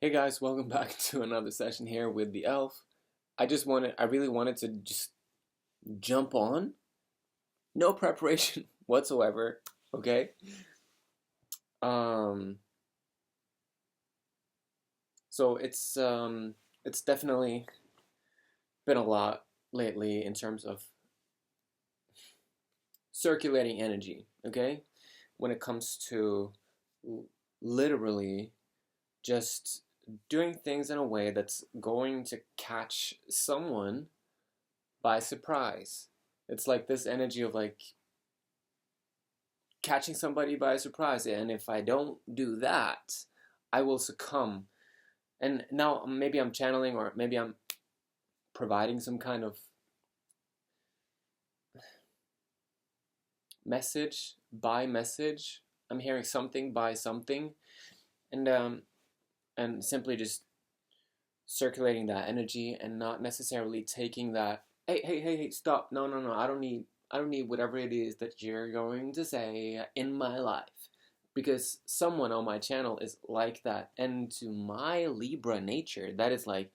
Hey guys, welcome back to another session here with the elf. I really wanted to just jump on. No preparation whatsoever, okay? Um, so it's definitely been a lot lately in terms of circulating energy, okay? When it comes to literally just doing things in a way that's going to catch someone by surprise. It's like this energy of like catching somebody by surprise, and if I don't do that, I will succumb. And now maybe I'm channeling, or maybe I'm providing some kind of message by message. I'm hearing something by something, and and simply just circulating that energy and not necessarily taking that. Hey, stop! No, I don't need whatever it is that you're going to say in my life. Because someone on my channel is like that. And to my Libra nature, that is like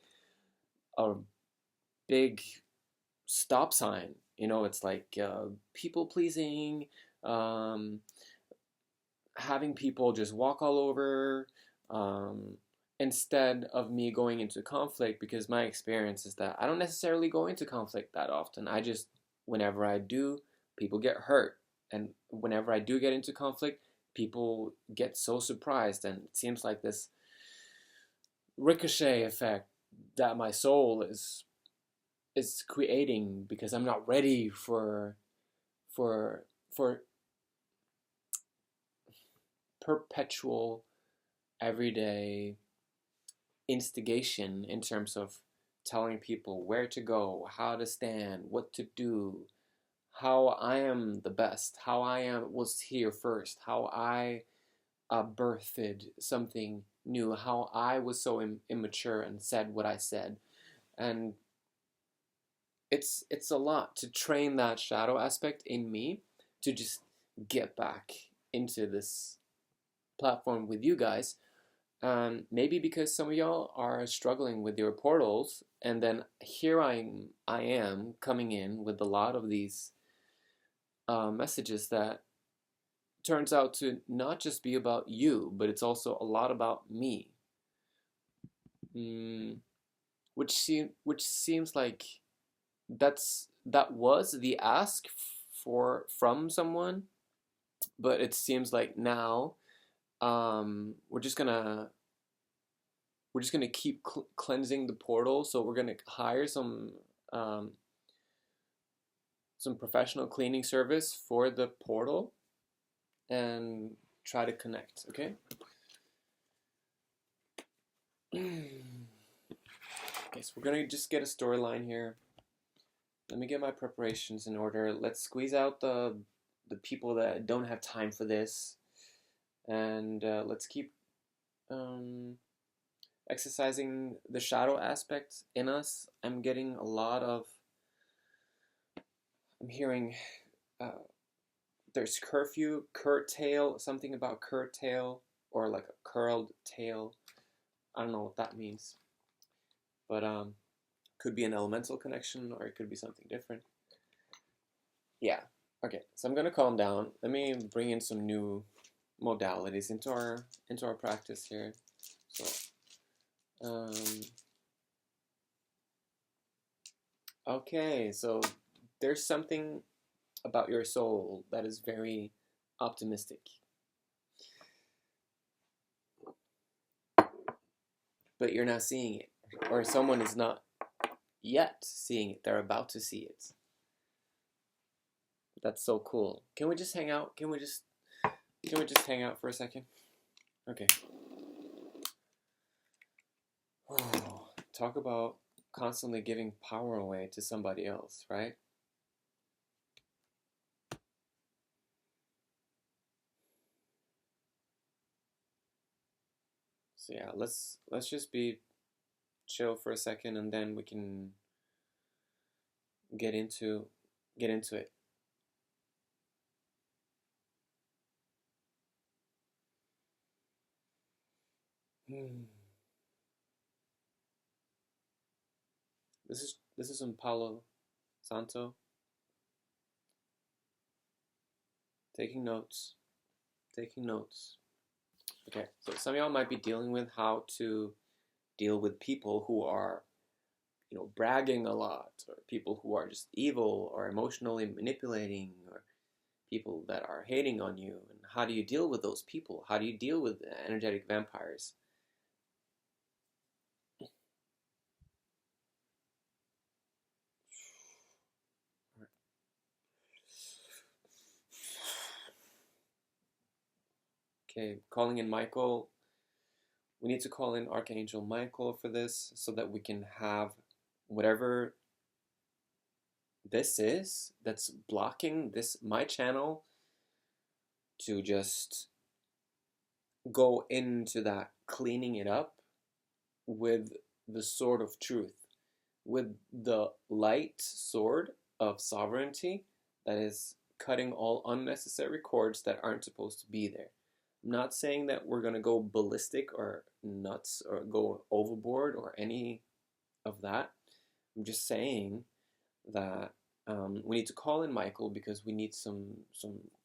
a big stop sign. It's like people pleasing, um, having people just walk all over, um, instead of me going into conflict, because my experience is that I don't necessarily go into conflict that often. Whenever I do, people get hurt. And whenever I do get into conflict, people get so surprised. And it seems like this ricochet effect that my soul is creating, because I'm not ready for for perpetual everyday instigation in terms of telling people where to go, how to stand, what to do, how I am the best, how was here first, how I birthed something new, how I was so immature and said what I said. And it's a lot to train that shadow aspect in me to just get back into this platform with you guys. Maybe because some of y'all are struggling with your portals, and then here I am coming in with a lot of these messages that turns out to not just be about you, but it's also a lot about me. Which seems like that was the ask from someone, but it seems like now we're just gonna keep cleansing the portal. So we're gonna hire some professional cleaning service for the portal and try to connect. Okay. Okay, so we're gonna just get a storyline here. Let me get my preparations in order. Let's squeeze out the people that don't have time for this, and let's keep exercising the shadow aspect in us. I'm hearing there's curfew, curtail, something about curtail, or like a curled tail. I don't know what that means, but could be an elemental connection, or it could be something different. Yeah. Okay. So I'm gonna calm down. Let me bring in some new modalities into our practice here. So, okay. So there's something about your soul that is very optimistic, but you're not seeing it, or someone is not yet seeing it. They're about to see it. That's so cool. Can we just hang out? Can we just hang out for a second? Okay. Oh, talk about constantly giving power away to somebody else, right? So yeah, let's just be chill for a second, and then we can get into it. This is from Paulo Santo. Taking notes. Taking notes. Okay, so some of y'all might be dealing with how to deal with people who are, bragging a lot, or people who are just evil or emotionally manipulating, or people that are hating on you. And how do you deal with those people? How do you deal with energetic vampires? Okay, calling in Michael. We need to call in Archangel Michael for this so that we can have whatever this is that's blocking my channel to just go into that, cleaning it up with the sword of truth, with the light sword of sovereignty that is cutting all unnecessary cords that aren't supposed to be there. I'm not saying that we're going to go ballistic or nuts or go overboard or any of that. I'm just saying that we need to call in Michael because we need some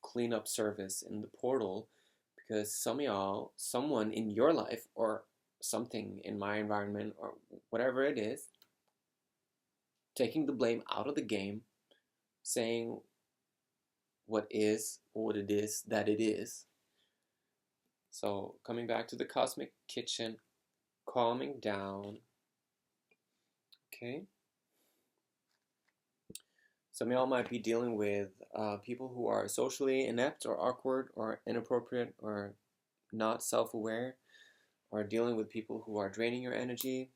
cleanup service in the portal, because someone in your life or something in my environment or whatever it is, taking the blame out of the game, saying what it is that it is. So coming back to the cosmic kitchen, calming down. Okay. Some of y'all might be dealing with people who are socially inept or awkward or inappropriate or not self-aware, or dealing with people who are draining your energy,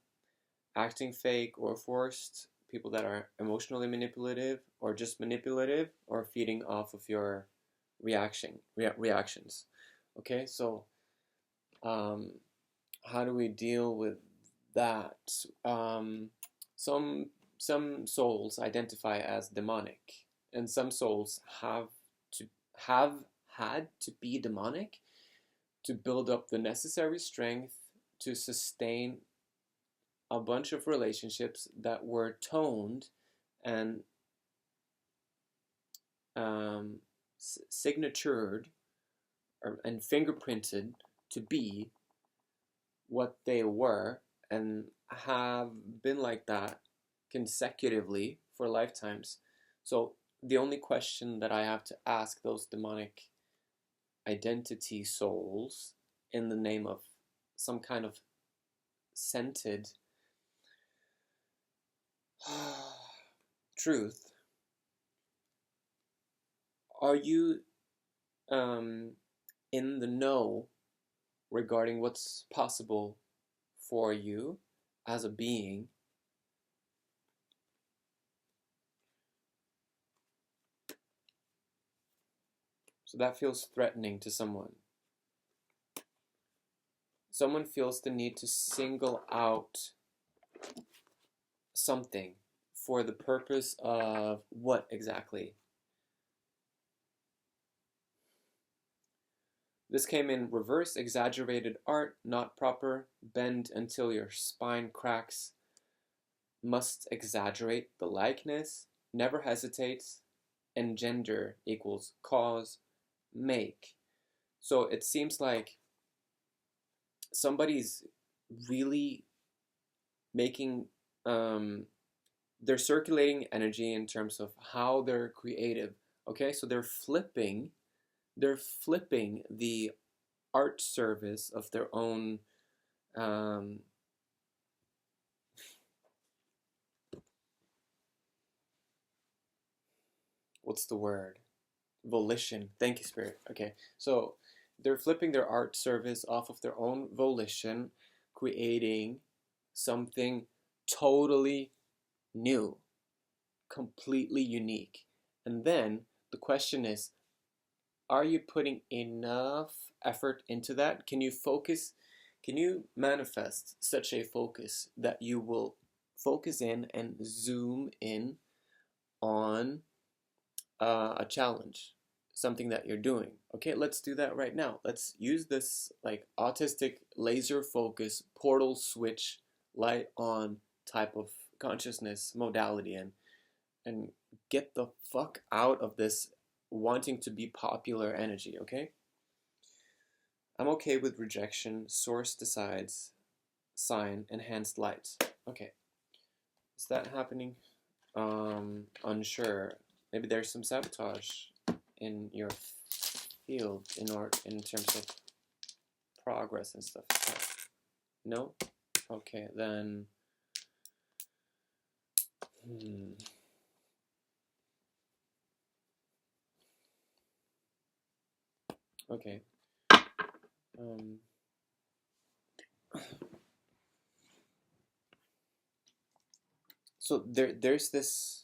acting fake or forced, people that are emotionally manipulative or just manipulative or feeding off of your reactions. Okay, so how do we deal with that? Some souls identify as demonic, and some souls have had to be demonic to build up the necessary strength to sustain a bunch of relationships that were toned and signatured and fingerprinted to be what they were, and have been like that consecutively for lifetimes. So the only question that I have to ask those demonic identity souls in the name of some kind of scented truth, are you in the know regarding what's possible for you as a being? So that feels threatening to someone. Someone feels the need to single out something for the purpose of what exactly? This came in reverse: exaggerated art, not proper, bend until your spine cracks, must exaggerate the likeness, never hesitates, engender equals cause, make. So it seems like somebody's really making, they're circulating energy in terms of how they're creative. Okay, so they're flipping the art service of their own what's the word? Volition. Thank you, Spirit. Okay, so they're flipping their art service off of their own volition, creating something totally new, completely unique. And then the question is, are you putting enough effort into that? Can you focus? Can you manifest such a focus that you will focus in and zoom in on a challenge, something that you're doing? Okay, let's do that right now. Let's use this like autistic laser focus portal switch light on type of consciousness modality and get the fuck out of this wanting to be popular energy, okay? I'm okay with rejection, source decides, sign, enhanced light. Okay. Is that happening? Unsure. Maybe there's some sabotage in your field in terms of progress and stuff. No? Okay, then. Okay. So there's this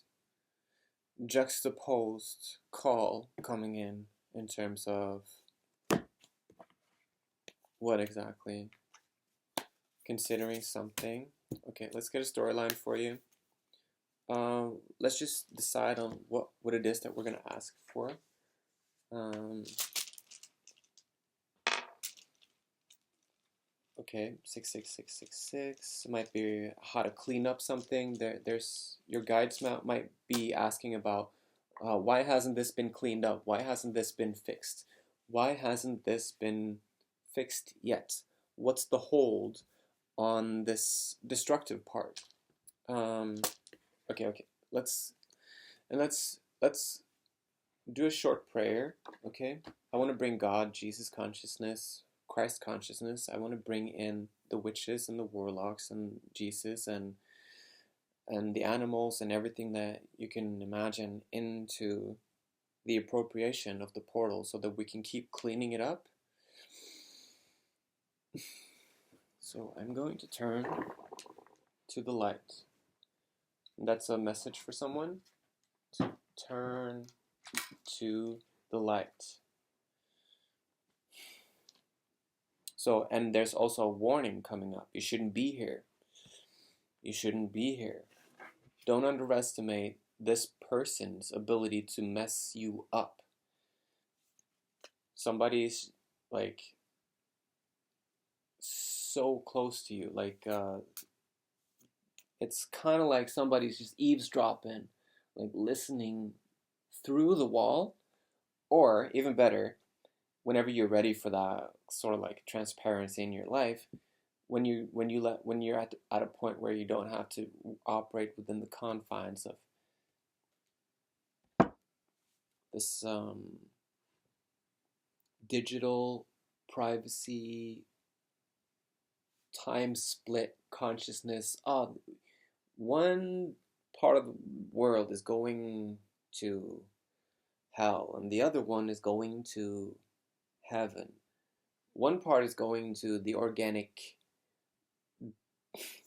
juxtaposed call coming in terms of what exactly? Considering something. Okay, let's get a storyline for you. Let's just decide on what it is that we're gonna ask for. Okay, 66666 might be how to clean up something. There's your guides might be asking about why hasn't this been cleaned up? Why hasn't this been fixed? Why hasn't this been fixed yet? What's the hold on this destructive part? Okay. Let's do a short prayer. Okay, I want to bring God, Jesus consciousness, Christ consciousness. I want to bring in the witches and the warlocks and Jesus and the animals and everything that you can imagine into the appropriation of the portal so that we can keep cleaning it up. So I'm going to turn to the light. And that's a message for someone. To turn to the light. So, and there's also a warning coming up. You shouldn't be here. You shouldn't be here. Don't underestimate this person's ability to mess you up. Somebody's like so close to you. Like, it's kind of like somebody's just eavesdropping, like listening through the wall. Or even better, whenever you're ready for that sort of like transparency in your life, when you're at a point where you don't have to operate within the confines of this digital privacy time split consciousness. One part of the world is going to hell and the other one is going to heaven. One part is going to the organic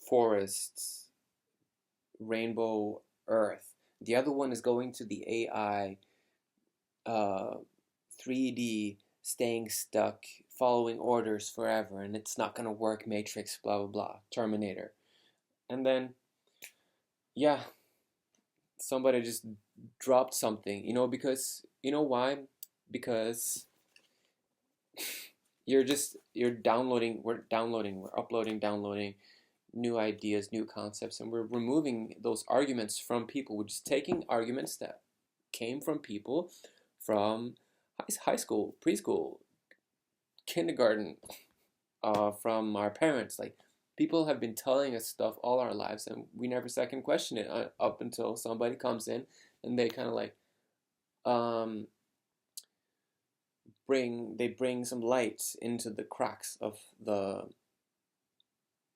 forests, rainbow earth. The other one is going to the AI 3D staying stuck, following orders forever, and it's not gonna work, Matrix, blah blah blah, Terminator. And then yeah, somebody just dropped something, because you know why? Because we're uploading, downloading new ideas, new concepts, and we're removing those arguments from people. We're just taking arguments that came from people from high school, preschool, kindergarten, from our parents. Like, people have been telling us stuff all our lives, and we never second question it up until somebody comes in and they kind of like bring some light into the cracks of the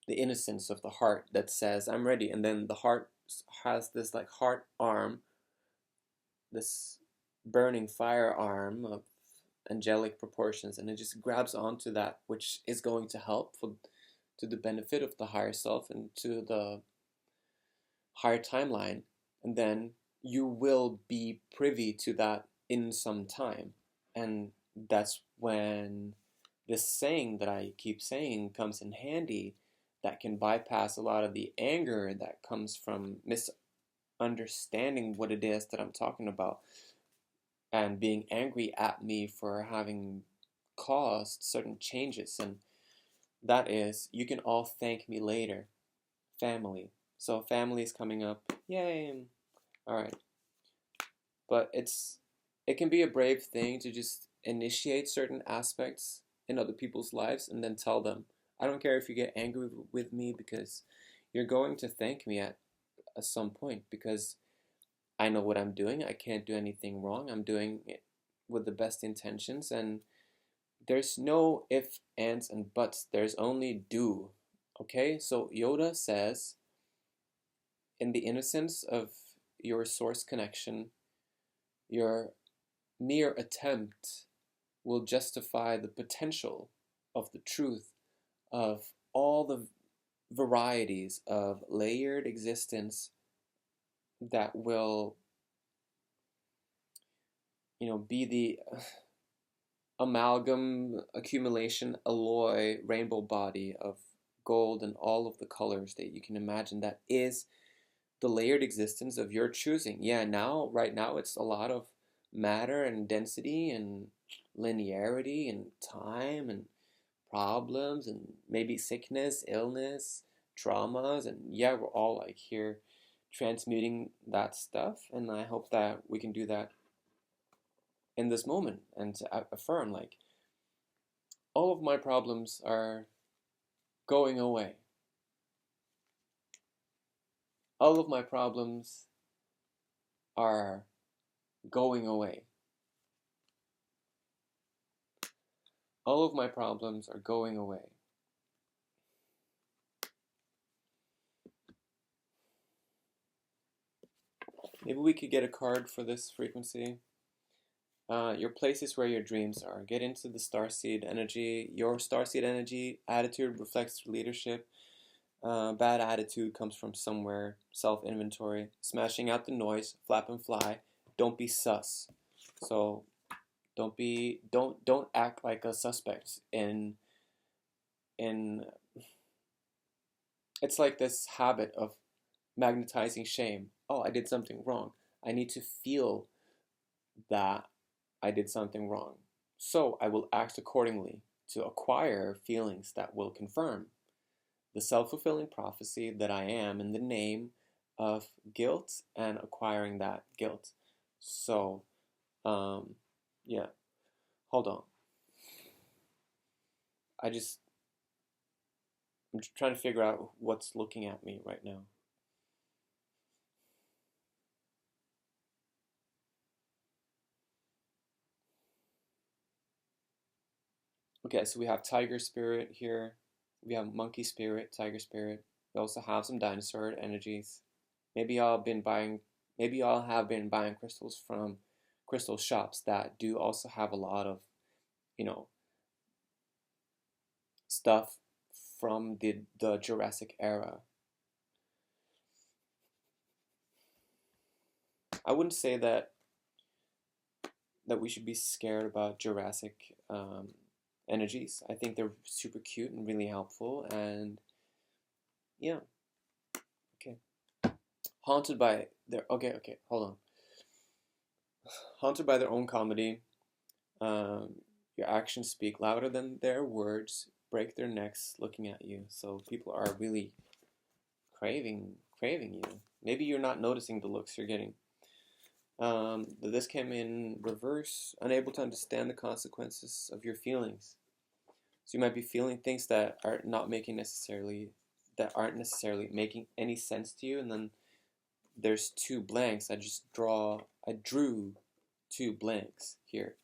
innocence of the heart that says, I'm ready. And then the heart has this like heart arm, this burning firearm of angelic proportions, and it just grabs onto that which is going to help to the benefit of the higher self and to the higher timeline. And then you will be privy to that in some time. And that's when this saying that I keep saying comes in handy, that can bypass a lot of the anger that comes from misunderstanding what it is that I'm talking about and being angry at me for having caused certain changes. And that is, you can all thank me later. Family, So family's coming up. Yay. All right. But it can be a brave thing to just initiate certain aspects in other people's lives and then tell them, I don't care if you get angry with me, because you're going to thank me at some point, because I know what I'm doing. I can't do anything wrong. I'm doing it with the best intentions, and there's no ifs, ands, and buts. There's only do. Okay? So Yoda says, in the innocence of your source connection, your mere attempt will justify the potential of the truth of all the varieties of layered existence that will, be the amalgam, accumulation, alloy, rainbow body of gold and all of the colors that you can imagine, that is the layered existence of your choosing. Yeah, right now, it's a lot of matter and density and linearity and time and problems and maybe sickness, illness, traumas, and yeah, we're all like here transmuting that stuff, and I hope that we can do that in this moment and to affirm, like, all of my problems are going away. All of my problems are going away. All of my problems are going away. Maybe we could get a card for this frequency. Your places where your dreams are. Get into the starseed energy. Your starseed energy attitude reflects leadership. Bad attitude comes from somewhere. Self-inventory. Smashing out the noise. Flap and fly. Don't be sus. So don't act like a suspect in it's like this habit of magnetizing shame. Oh, I did something wrong. I need to feel that I did something wrong. So I will act accordingly to acquire feelings that will confirm the self-fulfilling prophecy that I am in the name of guilt and acquiring that guilt. So, yeah, hold on. I'm just trying to figure out what's looking at me right now. Okay, so we have tiger spirit here. We have monkey spirit, tiger spirit. We also have some dinosaur energies. Maybe y'all have been buying crystals from crystal shops that do also have a lot of, stuff from the Jurassic era. I wouldn't say that we should be scared about Jurassic energies. I think they're super cute and really helpful, and yeah. Okay. Haunted by their hold on. Haunted by their own comedy. Your actions speak louder than their words. Break their necks looking at you. So people are really craving you. Maybe you're not noticing the looks you're getting. This came in reverse. Unable to understand the consequences of your feelings. So you might be feeling things that aren't necessarily making any sense to you, and then there's two blanks. I drew two blanks here.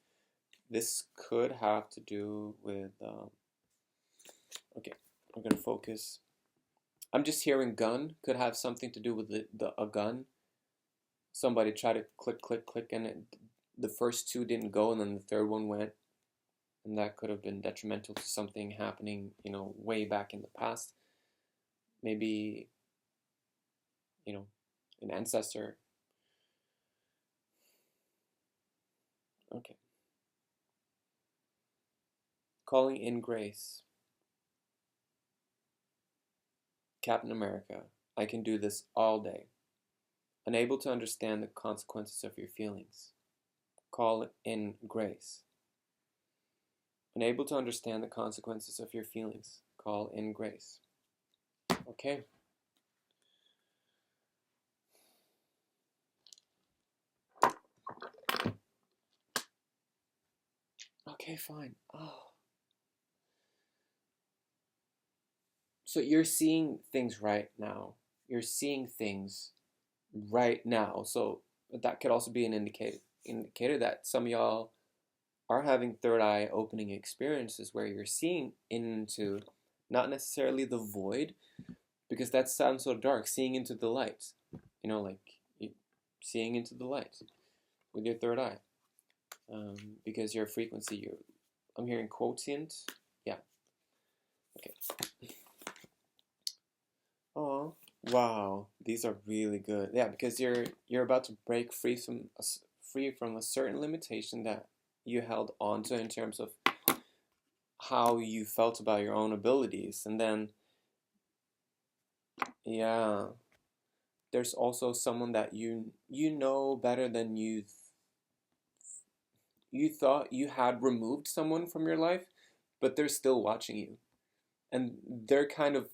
This could have to do with okay, I'm gonna focus. I'm just hearing gun. Could have something to do with a gun. Somebody tried to click, and the first two didn't go, and then the third one went, and that could have been detrimental to something happening, way back in the past. Maybe, an ancestor. Okay. Calling in grace. Captain America, I can do this all day. Unable to understand the consequences of your feelings. Call in grace. Unable to understand the consequences of your feelings. Call in grace. Okay. Okay, fine. Oh. So you're seeing things right now. You're seeing things right now. So that could also be an indicator that some of y'all are having third eye opening experiences where you're seeing into not necessarily the void, because that sounds so dark, seeing into the light. You know, like seeing into the light with your third eye. Because your frequency, I'm hearing quotient. Yeah. Okay. Oh, wow. These are really good. Yeah, because you're about to break free from a certain limitation that you held onto in terms of how you felt about your own abilities. And then, yeah, there's also someone that you know better than you thought you had removed someone from your life, but they're still watching you. And they're kind of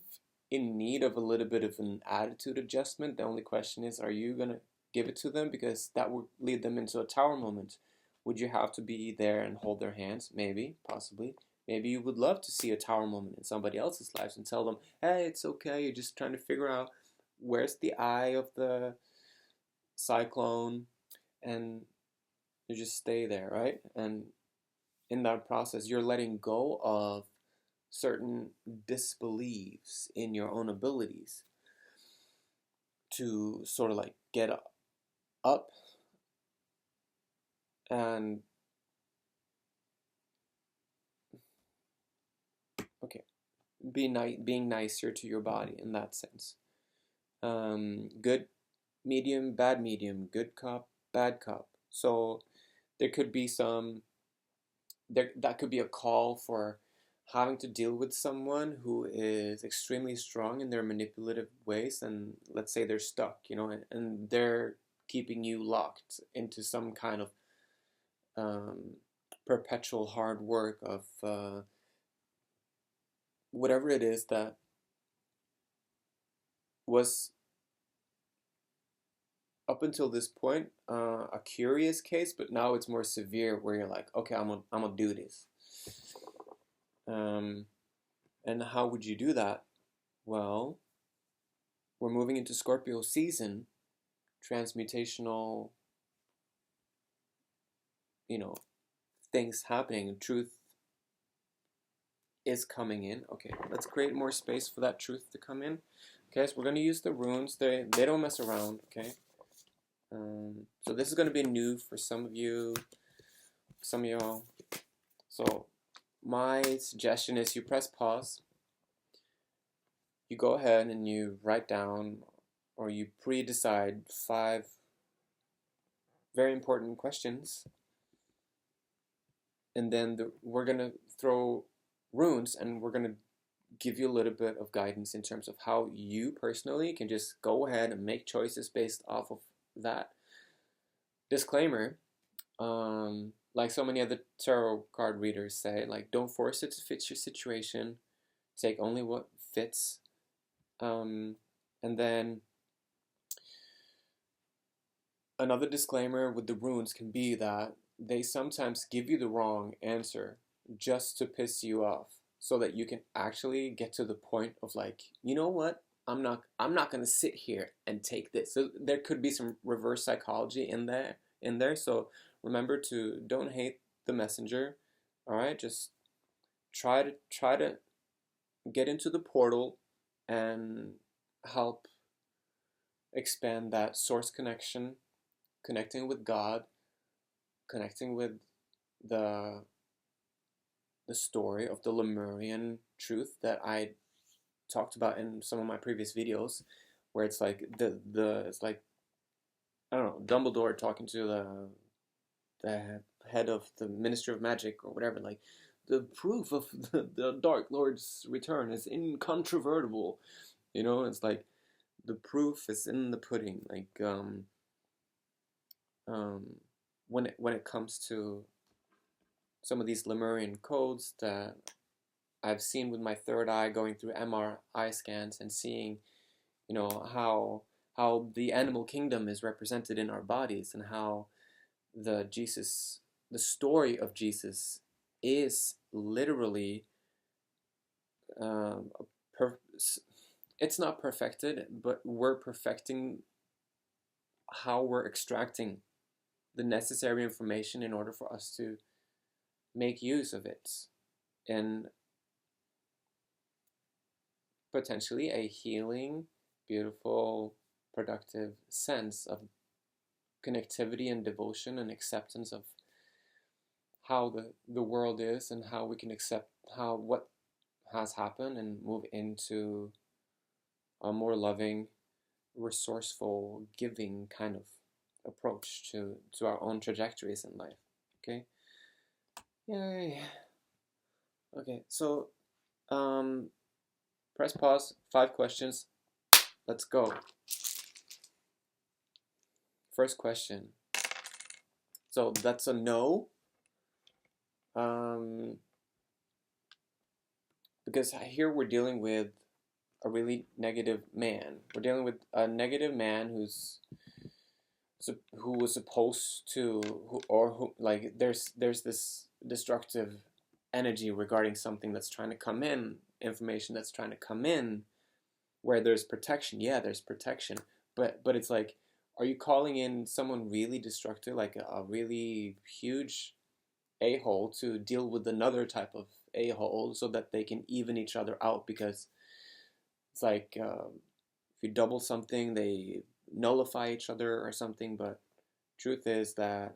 in need of a little bit of an attitude adjustment. The only question is, are you going to give it to them? Because that would lead them into a tower moment. Would you have to be there and hold their hands? Maybe, possibly. Maybe you would love to see a tower moment in somebody else's lives and tell them, hey, it's okay. You're just trying to figure out where's the eye of the cyclone, and you just stay there, right? And in that process, you're letting go of certain disbeliefs in your own abilities to sort of like get up and okay, being nicer to your body in that sense. Good, medium, bad medium, good cop, bad cop. So there could be that could be a call for having to deal with someone who is extremely strong in their manipulative ways, and let's say they're stuck, and they're keeping you locked into some kind of perpetual hard work of whatever it is that was up until this point a curious case, but now it's more severe where you're like, okay, I'm gonna do this. And how would you do that? Well, we're moving into Scorpio season, transmutational, things happening, truth is coming in. Okay, let's create more space for that truth to come in. Okay, so we're going to use the runes. They don't mess around, okay? So this is going to be new for some of you, some of y'all. So my suggestion is you press pause. You go ahead and you write down, or you pre-decide 5 very important questions. And then we're going to throw runes, and we're going to give you a little bit of guidance in terms of how you personally can just go ahead and make choices based off of that. Disclaimer, like so many other tarot card readers say, like, don't force it to fit your situation. Take only what fits. And then another disclaimer with the runes can be that they sometimes give you the wrong answer just to piss you off, so that you can actually get to the point of like, you know what? I'm not gonna sit here and take this. So there could be some reverse psychology in there. So remember to don't hate the messenger. All right, just try to get into the portal and help expand that source connection, connecting with God, connecting with the story of the Lemurian truth that I talked about in some of my previous videos, where it's like it's like, I don't know, Dumbledore talking to the head of the Ministry of Magic or whatever, like, the proof of the Dark Lord's return is incontrovertible. It's like the proof is in the pudding. Like when it comes to some of these Lemurian codes that I've seen with my third eye, going through MRI scans and seeing, how the animal kingdom is represented in our bodies, and how the story of Jesus is literally um, it's not perfected, but we're perfecting how we're extracting the necessary information in order for us to make use of it in potentially a healing, beautiful, productive sense of connectivity and devotion and acceptance of how the world is and how we can accept how what has happened and move into a more loving, resourceful, giving kind of approach to our own trajectories in life. Okay? Yay. Okay, so press pause, 5 questions. Let's go. First question. So that's a no. Because here we're dealing with a really negative man. We're dealing with a negative man who was supposed to, like there's this destructive energy regarding something that's trying to come in, information that's trying to come in, where there's protection. Yeah, there's protection, but it's like, are you calling in someone really destructive, like a really huge a-hole, to deal with another type of a-hole so that they can even each other out? Because it's like if you double something, they nullify each other or something. But truth is that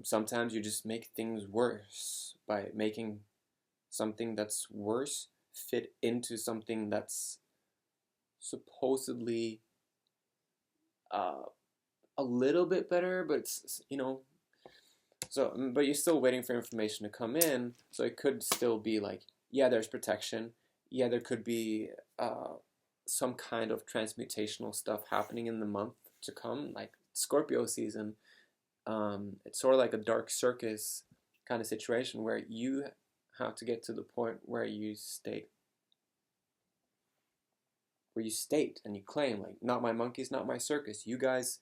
sometimes you just make things worse by making something that's worse fit into something that's supposedly a little bit better, but it's, so, but you're still waiting for information to come in, so it could still be like, yeah, there's protection, yeah, there could be some kind of transmutational stuff happening in the month to come, like Scorpio season. It's sort of like a dark circus kind of situation where you have to get to the point where you state and you claim, like, not my monkeys, not my circus. You guys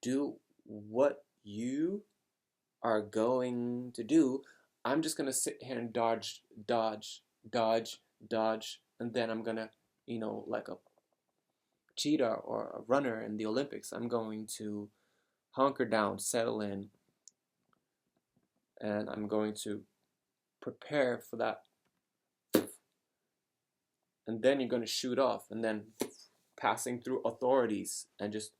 do what you are going to do. I'm just going to sit here and dodge, and then I'm going to, like a cheetah or a runner in the Olympics, I'm going to hunker down, settle in, and I'm going to prepare for that. And then you're going to shoot off, and then passing through authorities and just,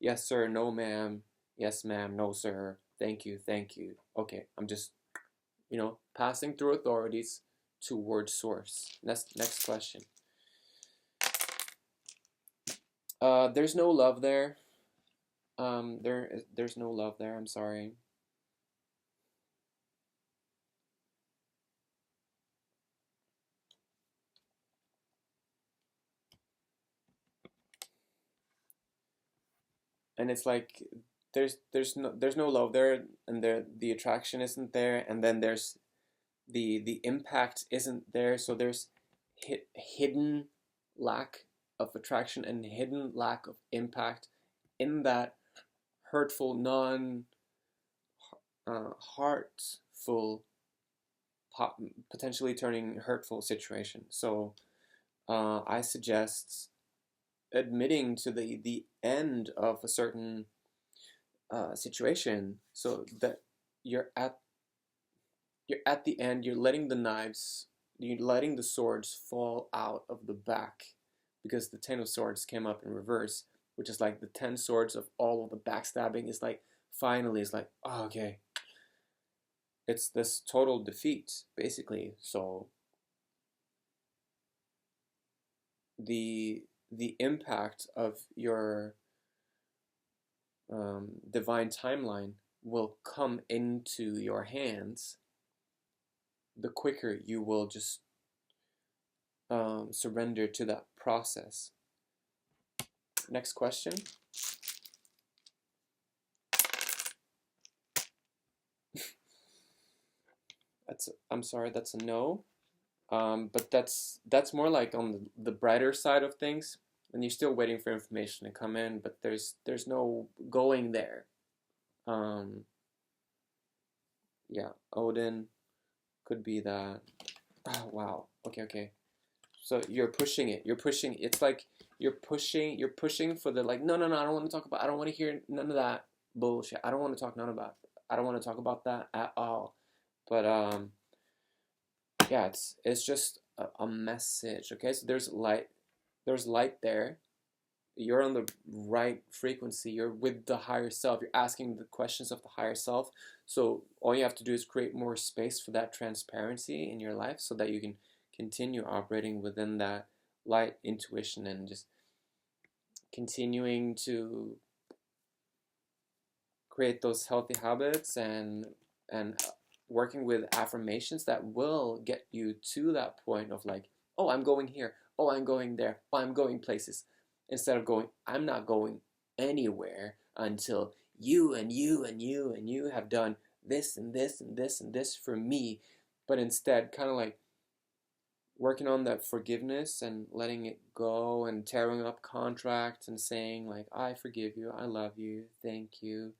yes sir, no ma'am, yes ma'am, no sir, thank you. Okay, I'm just, passing through authorities towards source. Next question. There's no love there. There's no love there, I'm sorry. And it's like there's no love there, and the attraction isn't there, and then there's the impact isn't there, so there's hidden lack of attraction and hidden lack of impact in that hurtful, heartful, potentially turning hurtful situation. So I suggest admitting to the end of a certain situation, so that you're at the end, you're letting the swords fall out of the back, because the 10 of swords came up in reverse, which is like the 10 swords of all of the backstabbing is like, finally, it's like, oh, okay, it's this total defeat, basically. So the impact of your divine timeline will come into your hands the quicker you will just surrender to that process. Next question. I'm sorry, that's a no. But that's more like on the brighter side of things, and you're still waiting for information to come in, but there's no going there. yeah, Odin could be that. Oh, wow. Okay. So you're pushing it. You're pushing. It's like you're pushing. You're pushing for the like. No. I don't want to talk about. I don't want to hear none of that bullshit. I don't want to talk none about. I don't want to talk about that at all. But yeah, it's just a message. Okay, so there's light. There's light there. You're on the right frequency. You're with the higher self. You're asking the questions of the higher self. So all you have to do is create more space for that transparency in your life, so that you can continue operating within that light intuition and just continuing to create those healthy habits and working with affirmations that will get you to that point of like, oh, I'm going here, oh, I'm going there, oh, I'm going places, instead of going, I'm not going anywhere until you and you and you and you have done this and this and this and this for me. But instead kind of like working on that forgiveness and letting it go and tearing up contracts and saying like, I forgive you, I love you, thank you,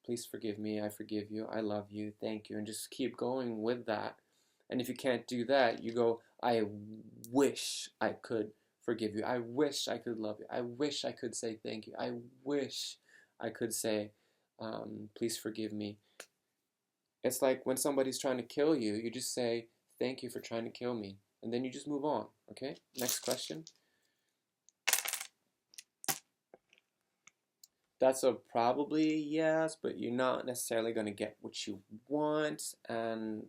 please forgive me, I forgive you, I love you, thank you, and just keep going with that. And if you can't do that, you go, I wish I could forgive you, I wish I could love you, I wish I could say thank you, I wish I could say, please forgive me. It's like when somebody's trying to kill you, you just say, thank you for trying to kill me, and then you just move on. Okay, next question. That's a probably yes, but you're not necessarily going to get what you want, and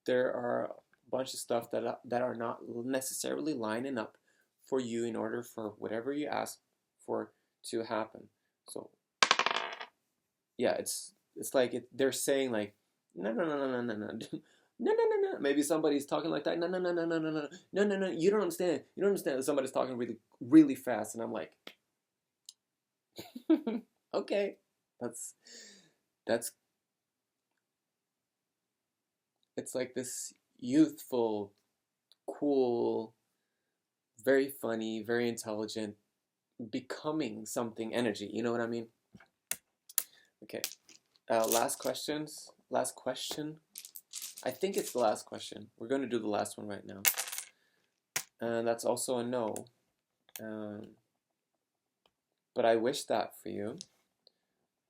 there are a bunch of stuff that are not necessarily lining up for you in order for whatever you ask for to happen. So yeah, it's like they're saying like, no. No. Maybe somebody's talking like that. No. You don't understand. You don't understand. Somebody's talking really fast, and I'm like, okay, that's it's like this youthful, cool, very funny, very intelligent, becoming something energy. You know what I mean? Okay. Last questions. Last question. I think it's the last question. We're going to do the last one right now. And that's also a no. But I wish that for you.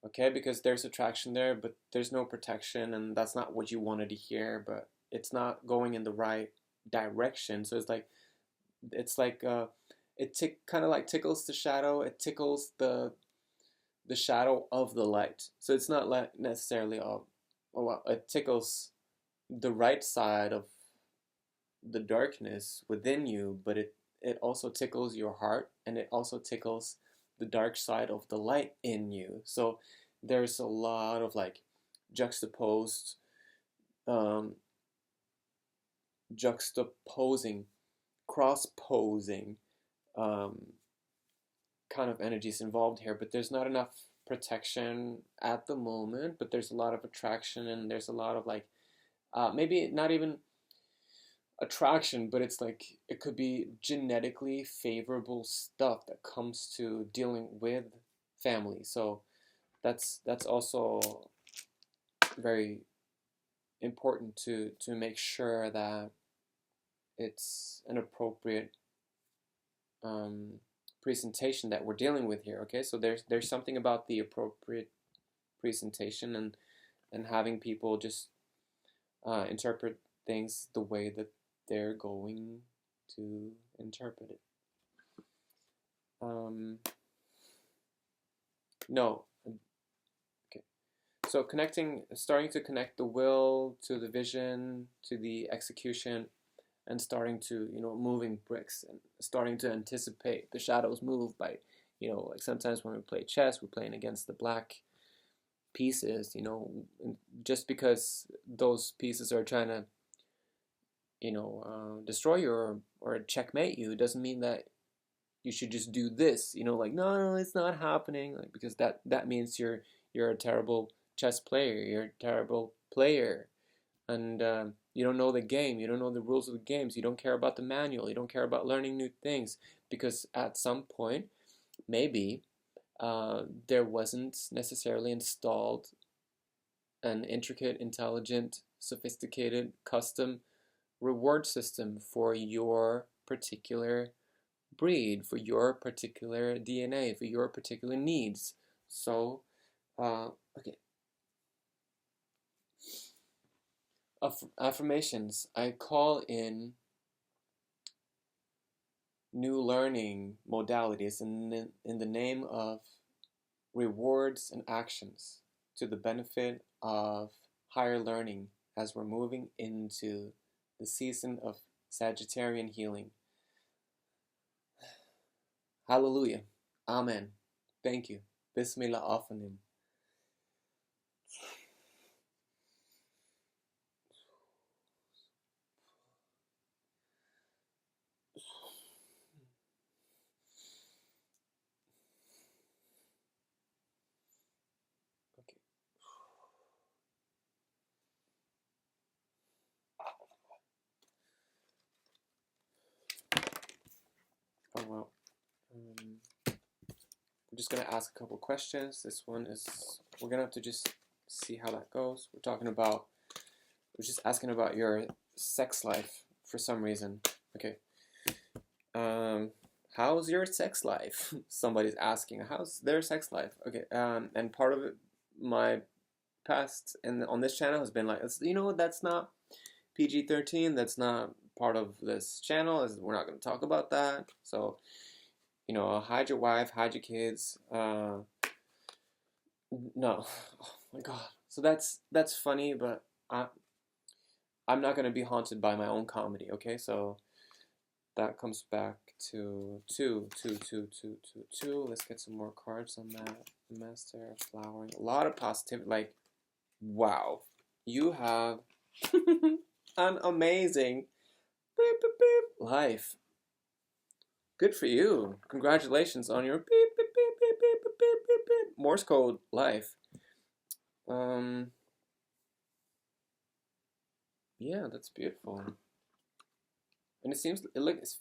Okay, because there's attraction there, but there's no protection, and that's not what you wanted to hear, but it's not going in the right direction. So it's like kind of like tickles the shadow. It tickles the shadow of the light. So it's not like necessarily well, it tickles the right side of the darkness within you, but it also tickles your heart, and it also tickles the dark side of the light in you. So there's a lot of like juxtaposing cross-posing kind of energies involved here, but there's not enough protection at the moment, but there's a lot of attraction, and there's a lot of like maybe not even attraction, but it's like it could be genetically favorable stuff that comes to dealing with family. So that's also very important to make sure that it's an appropriate presentation that we're dealing with here. Okay, so there's something about the appropriate presentation and having people just interpret things the way that they're going to interpret it. No. Okay. So starting to connect the will to the vision, to the execution, and starting to, moving bricks and starting to anticipate the shadows move by, like sometimes when we play chess, we're playing against the black pieces, just because those pieces are trying to, destroy you or checkmate you, doesn't mean that you should just do this, like, no, it's not happening, like, because that means you're a terrible chess player, you're a terrible player, and you don't know the game, you don't know the rules of the games, you don't care about the manual, you don't care about learning new things, because at some point, maybe there wasn't necessarily installed an intricate, intelligent, sophisticated, custom reward system for your particular breed, for your particular DNA, for your particular needs. So, okay. Affirmations. I call in new learning modalities in the name of rewards and actions to the benefit of higher learning as we're moving into the season of Sagittarian healing. Hallelujah. Amen. Thank you. Bismillah afanim. Okay. Oh well. I'm just gonna ask a couple questions. This one is, we're gonna have to just see how that goes. We're just asking about your sex life for some reason. Okay. How's your sex life? Somebody's asking, how's their sex life? Okay. And part of it, my past on this channel has been like, that's not PG-13. That's not part of this channel. We're not going to talk about that. So, hide your wife, hide your kids. No. Oh my God. So that's funny, but I'm not going to be haunted by my own comedy. Okay, so that comes back to two. Let's get some more cards on that. Master of Flowering. A lot of positivity. Like, wow, you have an amazing beep, beep, beep, life. Good for you. Congratulations on your beep, beep, beep, beep, beep, beep, beep, beep, beep. Morse code life. Yeah, that's beautiful. And it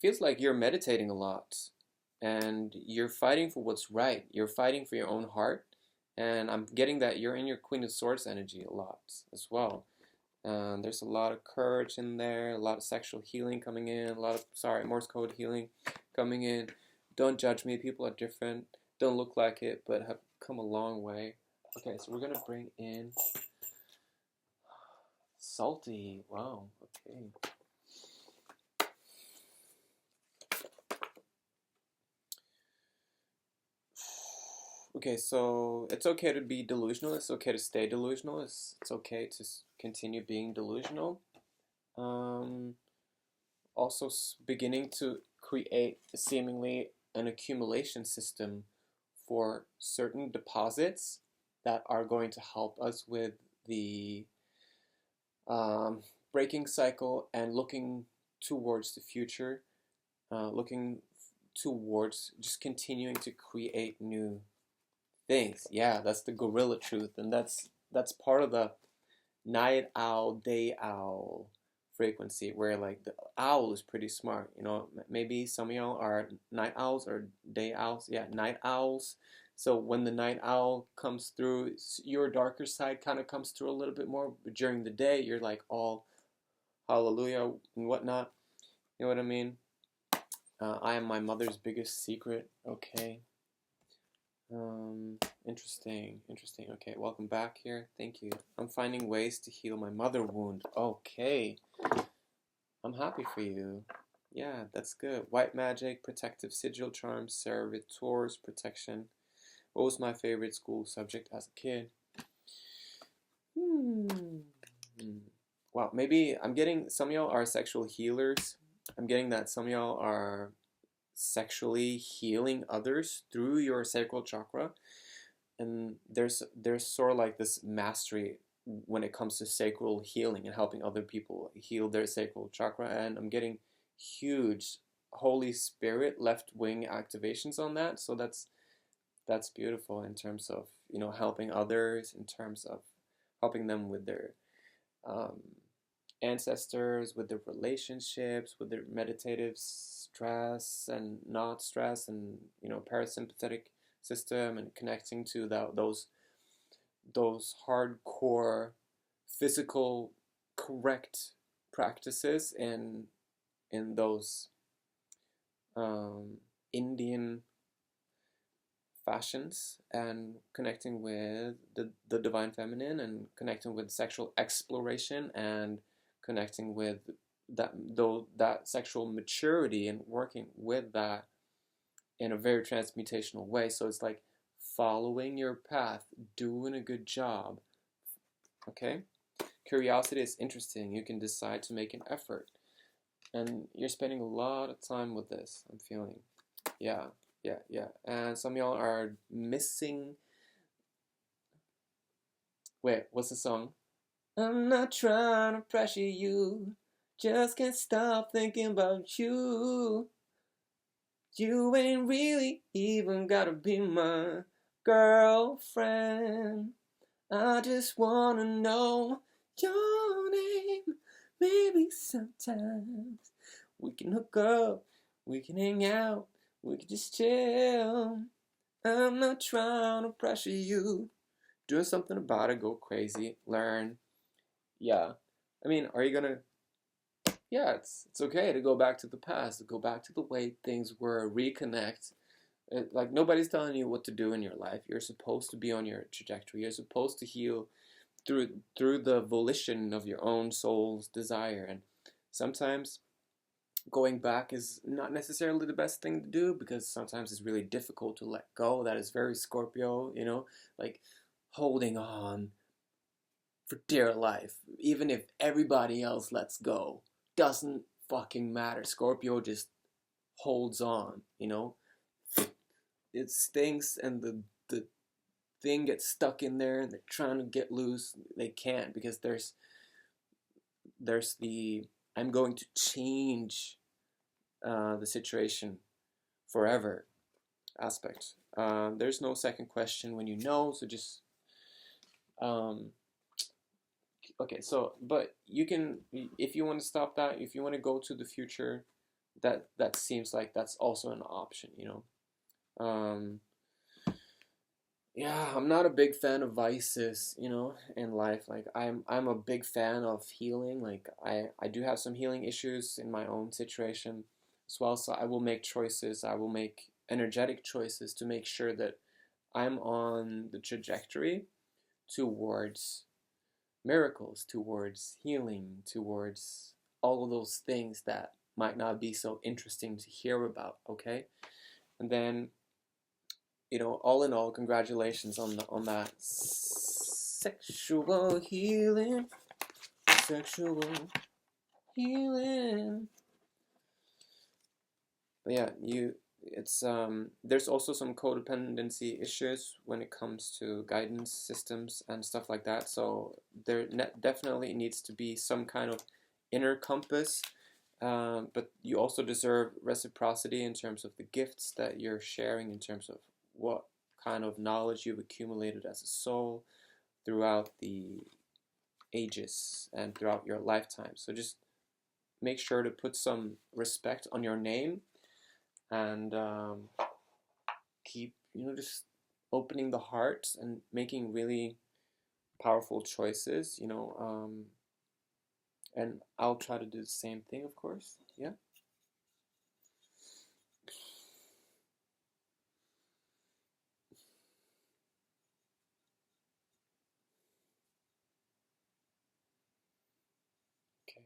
feels like you're meditating a lot, and you're fighting for what's right. You're fighting for your own heart, and I'm getting that you're in your Queen of Swords energy a lot as well. There's a lot of courage in there, a lot of sexual healing coming in, a lot of Morse code healing coming in. Don't judge me. People are different. Don't look like it, but have come a long way. Okay, so we're gonna bring in Salty. Wow. Okay. Okay, so it's okay to be delusional. It's okay to stay delusional. It's okay to continue being delusional. Also beginning to create seemingly an accumulation system for certain deposits that are going to help us with the breaking cycle and looking towards the future, looking towards just continuing to create new things. Yeah, that's the gorilla truth, and that's part of the night owl, day owl frequency, where like the owl is pretty smart. Maybe some of y'all are night owls or day owls. Yeah, night owls. So when the night owl comes through, your darker side kind of comes through a little bit more. But during the day, you're like all hallelujah and whatnot. You know what I mean? I am my mother's biggest secret. Okay. Interesting. Okay, welcome back here. Thank you. I'm finding ways to heal my mother wound. Okay. I'm happy for you. Yeah, that's good. White magic, protective sigil charms, servitors, protection. What was my favorite school subject as a kid? Wow, maybe I'm getting some of y'all are sexual healers. I'm getting that some of y'all are sexually healing others through your sacral chakra, and there's sort of like this mastery when it comes to sacral healing and helping other people heal their sacral chakra. And I'm getting huge Holy Spirit left wing activations on that. So that's beautiful in terms of helping others, in terms of helping them with their ancestors, with their relationships, with their meditative stress and not stress, and parasympathetic system, and connecting to those those hardcore physical correct practices in those Indian fashions, and connecting with the divine feminine, and connecting with sexual exploration, and connecting with that sexual maturity, and working with that in a very transmutational way. So it's like following your path, doing a good job. Okay? Curiosity is interesting. You can decide to make an effort. And you're spending a lot of time with this, I'm feeling. Yeah. And some of y'all are missing. Wait, what's the song? I'm not trying to pressure you, just can't stop thinking about you. You ain't really even gotta be my girlfriend. I just wanna know your name. Maybe sometimes we can hook up, we can hang out, we can just chill. I'm not trying to pressure you. Doing something about it, go crazy, learn. Yeah. I mean, are you gonna... Yeah, it's okay to go back to the past, to go back to the way things were, reconnect. Like, nobody's telling you what to do in your life. You're supposed to be on your trajectory. You're supposed to heal through the volition of your own soul's desire. And sometimes going back is not necessarily the best thing to do, because sometimes it's really difficult to let go. That is very Scorpio, you know, like holding on for dear life, even if everybody else lets go. Doesn't fucking matter. Scorpio just holds on, you know. It stinks, and the thing gets stuck in there, and they're trying to get loose. They can't, because there's the I'm going to change the situation forever aspect. There's no second question when you know, so just okay. So, but you can, if you want to stop that, if you want to go to the future, that seems like that's also an option, you know. Yeah, I'm not a big fan of vices, you know, in life. Like, I'm a big fan of healing. Like, I do have some healing issues in my own situation as well. So I will make choices. I will make energetic choices to make sure that I'm on the trajectory towards miracles, towards healing, towards all of those things that might not be so interesting to hear about. Okay, and then, you know, all in all, congratulations on that sexual healing. But yeah, it's there's also some codependency issues when it comes to guidance systems and stuff like that. So there definitely needs to be some kind of inner compass. But you also deserve reciprocity in terms of the gifts that you're sharing, in terms of what kind of knowledge you've accumulated as a soul throughout the ages and throughout your lifetime. So just make sure to put some respect on your name, and keep, you know, just opening the heart and making really powerful choices, you know. And I'll try to do the same thing, of course. Yeah. Okay.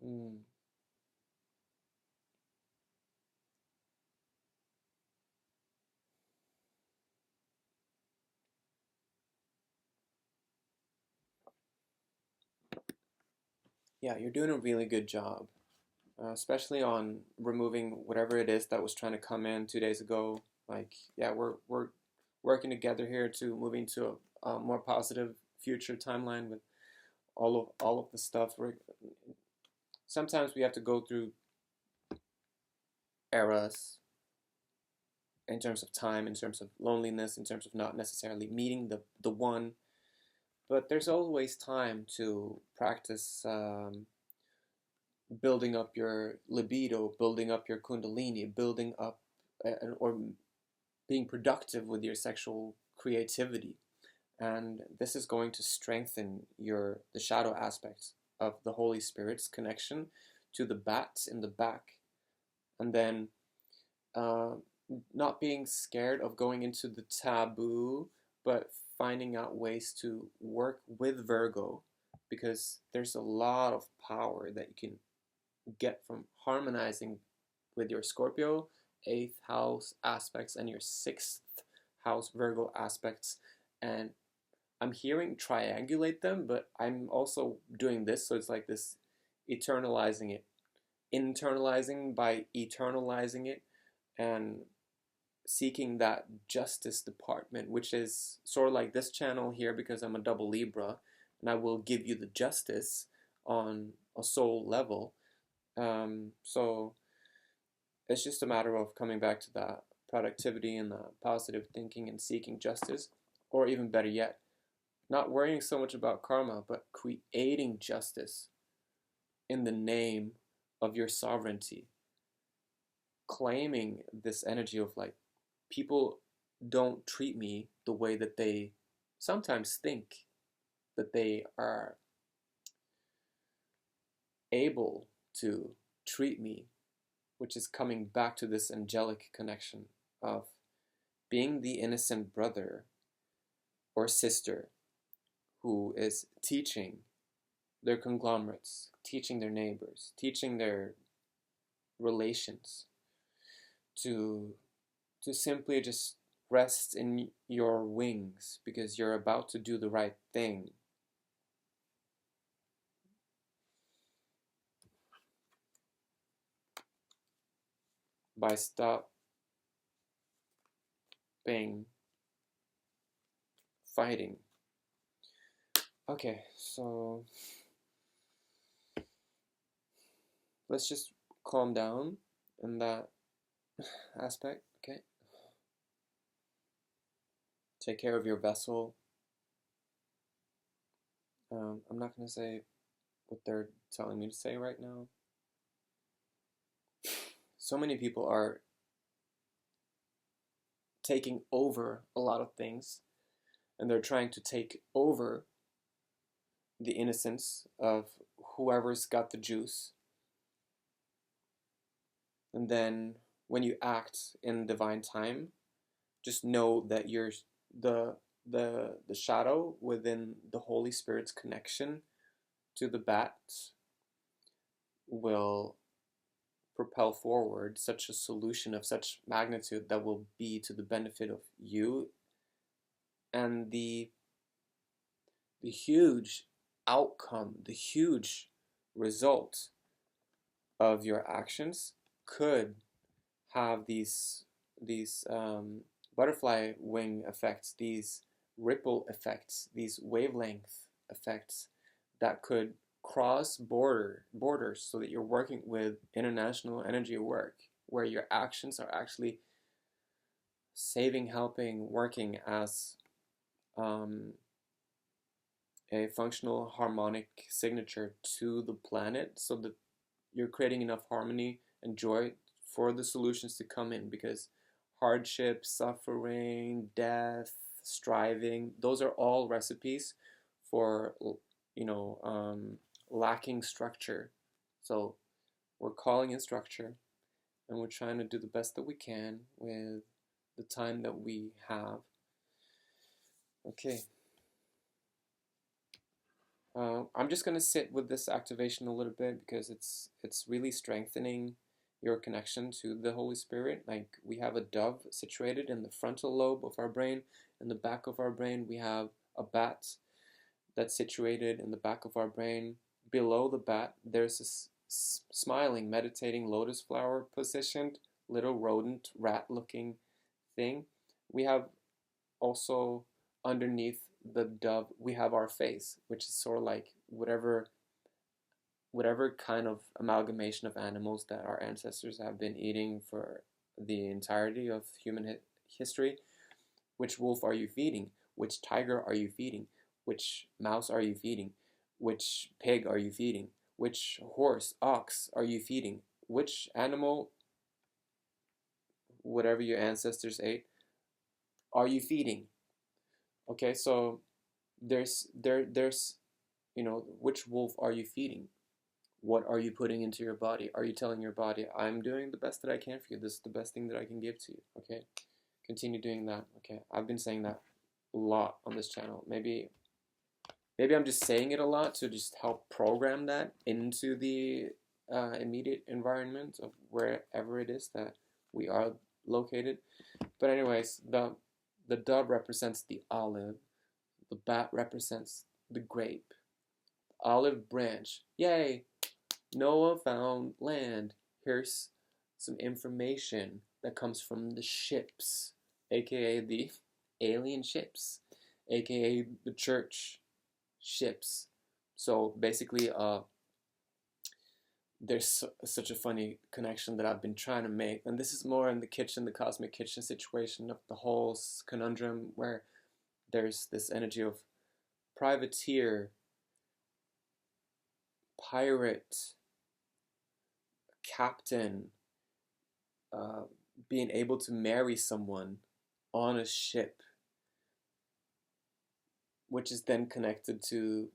Mm. Yeah, you're doing a really good job, especially on removing whatever it is that was trying to come in 2 days ago. Like, yeah, we're working together here to move into a more positive future timeline with all of the stuff. Sometimes we have to go through eras in terms of time, in terms of loneliness, in terms of not necessarily meeting the one. But there's always time to practice building up your libido, building up your kundalini, building up or being productive with your sexual creativity. And this is going to strengthen the shadow aspects of the Holy Spirit's connection to the bats in the back. And then not being scared of going into the taboo, but finding out ways to work with Virgo, because there's a lot of power that you can get from harmonizing with your Scorpio 8th house aspects and your 6th house Virgo aspects. And I'm hearing triangulate them, but I'm also doing this, so it's like this eternalizing it, internalizing by eternalizing it, and seeking that justice department, which is sort of like this channel here, because I'm a double Libra, and I will give you the justice on a soul level. So it's just a matter of coming back to that productivity and the positive thinking and seeking justice, or even better yet, not worrying so much about karma, but creating justice in the name of your sovereignty. Claiming this energy of like, people don't treat me the way that they sometimes think that they are able to treat me, which is coming back to this angelic connection of being the innocent brother or sister who is teaching their conglomerates, teaching their neighbors, teaching their relations to simply just rest in your wings, because you're about to do the right thing. By stopping fighting. Okay, so let's just calm down in that aspect, okay? Take care of your vessel. I'm not going to say what they're telling me to say right now. So many people are taking over a lot of things, and they're trying to take over the innocence of whoever's got the juice. And then when you act in divine time, just know that you're the shadow within the Holy Spirit's connection to the bats will propel forward such a solution of such magnitude that will be to the benefit of you, and the huge outcome, the huge result of your actions could have these butterfly wing effects, these ripple effects, these wavelength effects that could cross borders, so that you're working with international energy work, where your actions are actually saving, helping, working as a functional harmonic signature to the planet, so that you're creating enough harmony and joy for the solutions to come in. Because hardship, suffering, death, striving, those are all recipes for, lacking structure. So we're calling in structure, and we're trying to do the best that we can with the time that we have. Okay. I'm just going to sit with this activation a little bit, because it's really strengthening your connection to the Holy Spirit. Like, we have a dove situated in the frontal lobe of our brain. In the back of our brain, we have a bat that's situated in the back of our brain. Below the bat, there's a smiling, meditating lotus flower positioned, little rodent, rat-looking thing. We have also underneath the dove, we have our face, which is sort of like whatever kind of amalgamation of animals that our ancestors have been eating for the entirety of human history. Which wolf are you feeding? Which tiger are you feeding? Which mouse are you feeding? Which pig are you feeding? Which horse, ox are you feeding? Which animal, whatever your ancestors ate, are you feeding? Okay, so there's which wolf are you feeding? What are you putting into your body? Are you telling your body, I'm doing the best that I can for you. This is the best thing that I can give to you. Okay, continue doing that. Okay, I've been saying that a lot on this channel. Maybe I'm just saying it a lot to just help program that into the immediate environment of wherever it is that we are located. But anyways, the dove represents the olive. The bat represents the grape. Olive branch. Yay! Noah found land. Here's some information that comes from the ships, aka the alien ships, aka the church ships. So basically, there's such a funny connection that I've been trying to make, and this is more in the kitchen, the cosmic kitchen situation of the whole conundrum, where there's this energy of privateer, pirate, captain, being able to marry someone on a ship, which is then connected to,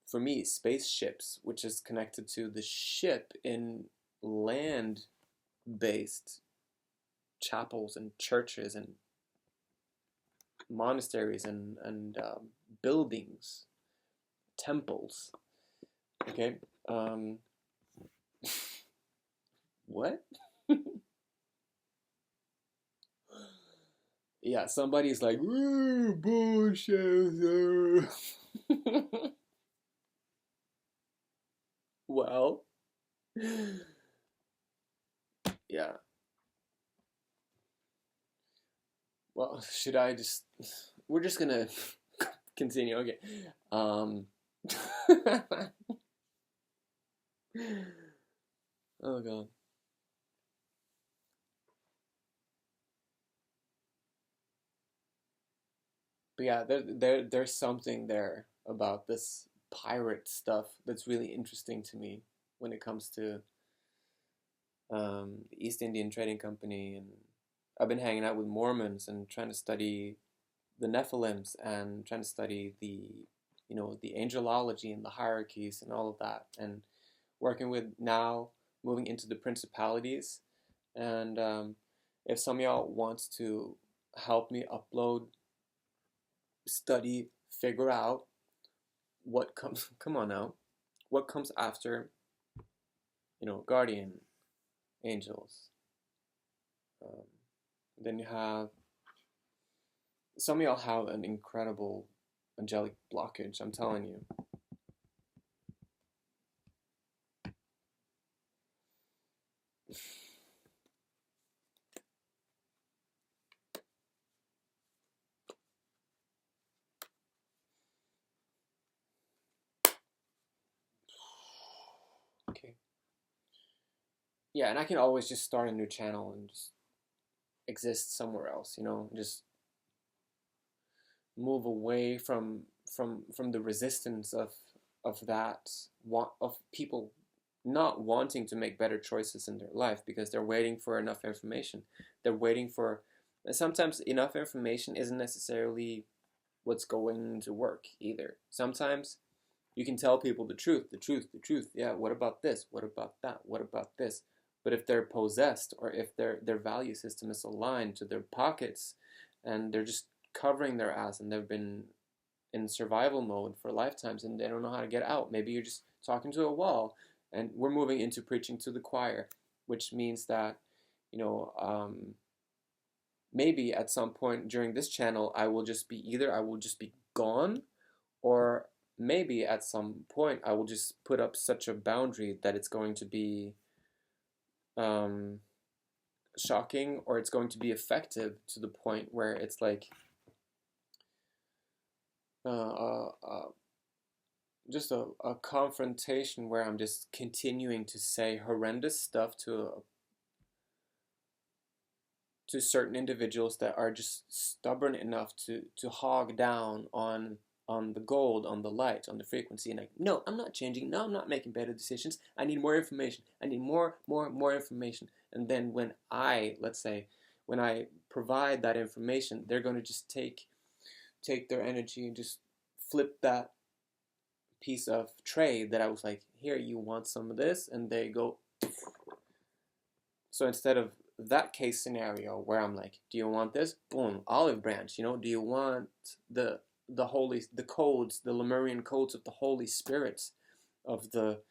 for me, spaceships, which is connected to the ship in land-based chapels and churches and monasteries and buildings, temples. Okay, what? Yeah, somebody's like, bullshit. Well, yeah. Well, should I just? We're just gonna continue. Okay. Oh god. But yeah, there's something there about this pirate stuff that's really interesting to me when it comes to the East Indian Trading Company, and I've been hanging out with Mormons and trying to study the Nephilims and trying to study the angelology and the hierarchies and all of that, and working with now moving into the principalities. And if some of y'all wants to help me upload, study, figure out what comes, come on now, what comes after, guardian angels. Then you have, some of y'all have an incredible angelic blockage, I'm telling you. Okay. Yeah, and I can always just start a new channel and just exist somewhere else, just move away from the resistance of that of people not wanting to make better choices in their life because they're waiting for enough information. They're waiting for, sometimes enough information isn't necessarily what's going to work either. Sometimes you can tell people the truth, the truth, the truth. Yeah, what about this? What about that? What about this? But if they're possessed, or if their value system is aligned to their pockets, and they're just covering their ass, and they've been in survival mode for lifetimes, and they don't know how to get out. Maybe you're just talking to a wall, and we're moving into preaching to the choir, which means that, maybe at some point during this channel, I will just be gone, or maybe at some point I will just put up such a boundary that it's going to be shocking, or it's going to be effective to the point where it's like just a confrontation where I'm just continuing to say horrendous stuff to to certain individuals that are just stubborn enough to hog down on the gold, on the light, on the frequency, and like, no, I'm not changing. No, I'm not making better decisions. I need more information. I need more information. And then let's say, when I provide that information, they're going to just take their energy and just flip that piece of trade that I was like, here, you want some of this, and they go. So instead of that case scenario where I'm like, do you want this? Boom, olive branch. Do you want the codes, the Lemurian codes of the Holy Spirits, of the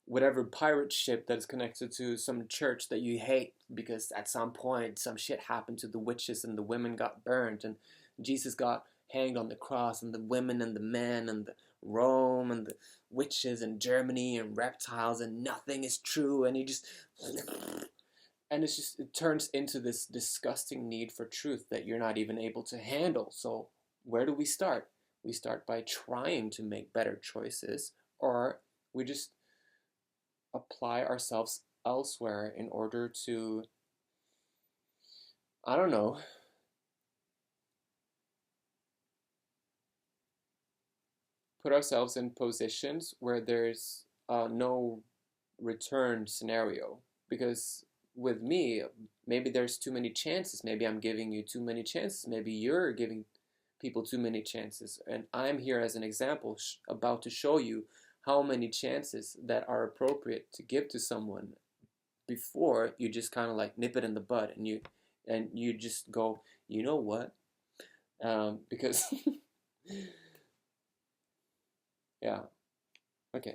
whatever pirate ship that is connected to some church that you hate because at some point some shit happened to the witches and the women got burned and Jesus got hanged on the cross, and the women and the men and the Rome and the witches and Germany and reptiles, and nothing is true, and it turns into this disgusting need for truth that you're not even able to handle. So where do we start? We start by trying to make better choices, or we just apply ourselves elsewhere in order to, I don't know, put ourselves in positions where there's no return scenario. Because with me, maybe there's too many chances. Maybe I'm giving you too many chances. Maybe you're giving people too many chances. And I'm here as an example, about to show you how many chances that are appropriate to give to someone before you just kind of like nip it in the bud, and you just go, you know what? Because yeah, okay.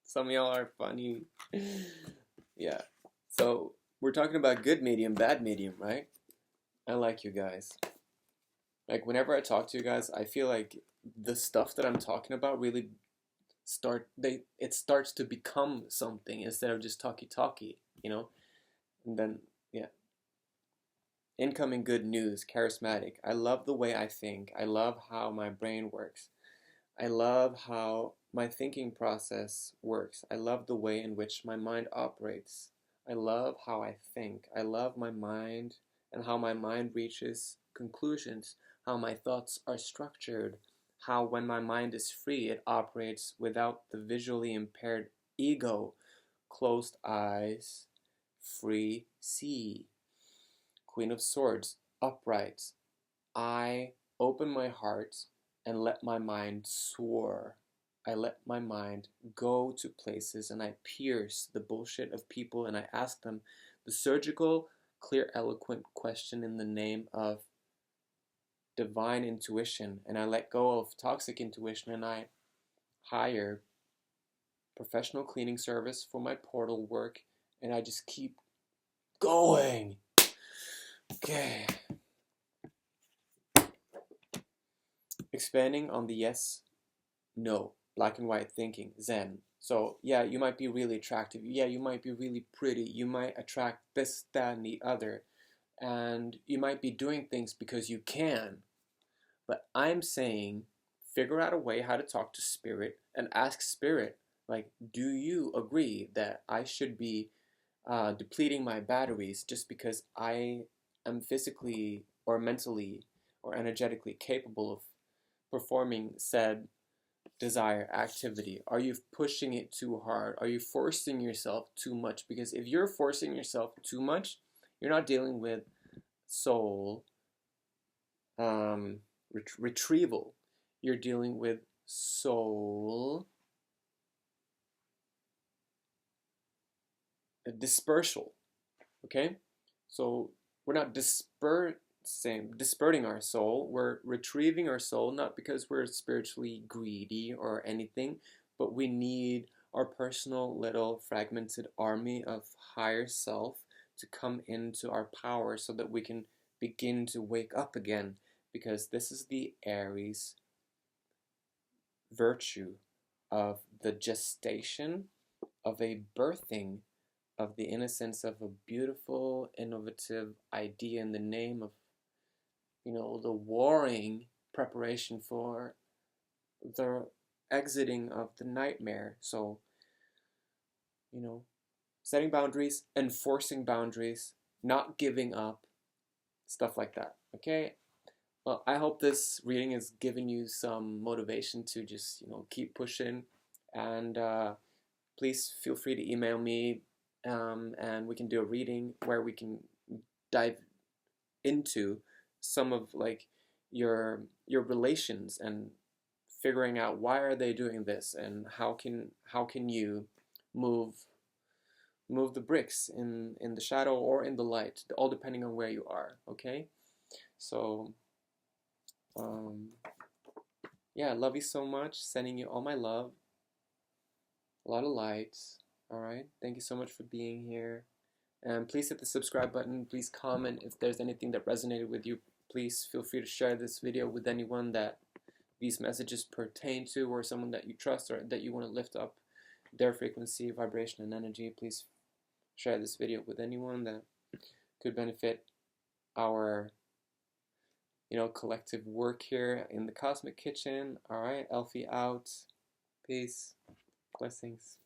Some of y'all are funny. Yeah. So we're talking about good medium, bad medium, right? I like you guys. Like whenever I talk to you guys, I feel like the stuff that I'm talking about really it starts to become something instead of just talky, And then yeah. Incoming good news, charismatic. I love the way I think. I love how my brain works. I love how my thinking process works. I love the way in which my mind operates. I love how I think. I love my mind and how my mind reaches conclusions, how my thoughts are structured, how when my mind is free, it operates without the visually impaired ego. Closed eyes, free sea. Queen of Swords, upright. I open my heart and let my mind soar. I let my mind go to places, and I pierce the bullshit of people, and I ask them the surgical, clear, eloquent question in the name of divine intuition, and I let go of toxic intuition, and I hire professional cleaning service for my portal work, and I just keep going. Okay. Expanding on the yes, no, black and white thinking, Zen. So yeah, you might be really attractive. Yeah, you might be really pretty. You might attract this, that, and the other. And you might be doing things because you can. But I'm saying, figure out a way how to talk to spirit and ask spirit, like, do you agree that I should be depleting my batteries just because I am physically or mentally or energetically capable of performing said desire activity? Are you pushing it too hard? Are you forcing yourself too much? Because if you're forcing yourself too much, you're not dealing with soul retrieval. You're dealing with soul dispersal. Okay? So we're not dispersing our soul. We're retrieving our soul, not because we're spiritually greedy or anything, but we need our personal little fragmented army of higher self to come into our power so that we can begin to wake up again, because this is the Aries virtue of the gestation, of a birthing, of the innocence of a beautiful, innovative idea in the name of, the warring preparation for the exiting of the nightmare. So, you know, setting boundaries, enforcing boundaries, not giving up, stuff like that. Okay? Well, I hope this reading has given you some motivation to just, keep pushing. And please feel free to email me, and we can do a reading where we can dive into some of like your relations and figuring out why are they doing this and how can you move the bricks in the shadow or in the light, all depending on where you are. Okay, so yeah, I love you so much, sending you all my love, a lot of light. All right, thank you so much for being here, and please hit the subscribe button. Please comment if there's anything that resonated with you. Please feel free to share this video with anyone that these messages pertain to, or someone that you trust or that you want to lift up their frequency, vibration, and energy. Please share this video with anyone that could benefit our collective work here in the Cosmic Kitchen. All right, Elfie out. Peace. Blessings.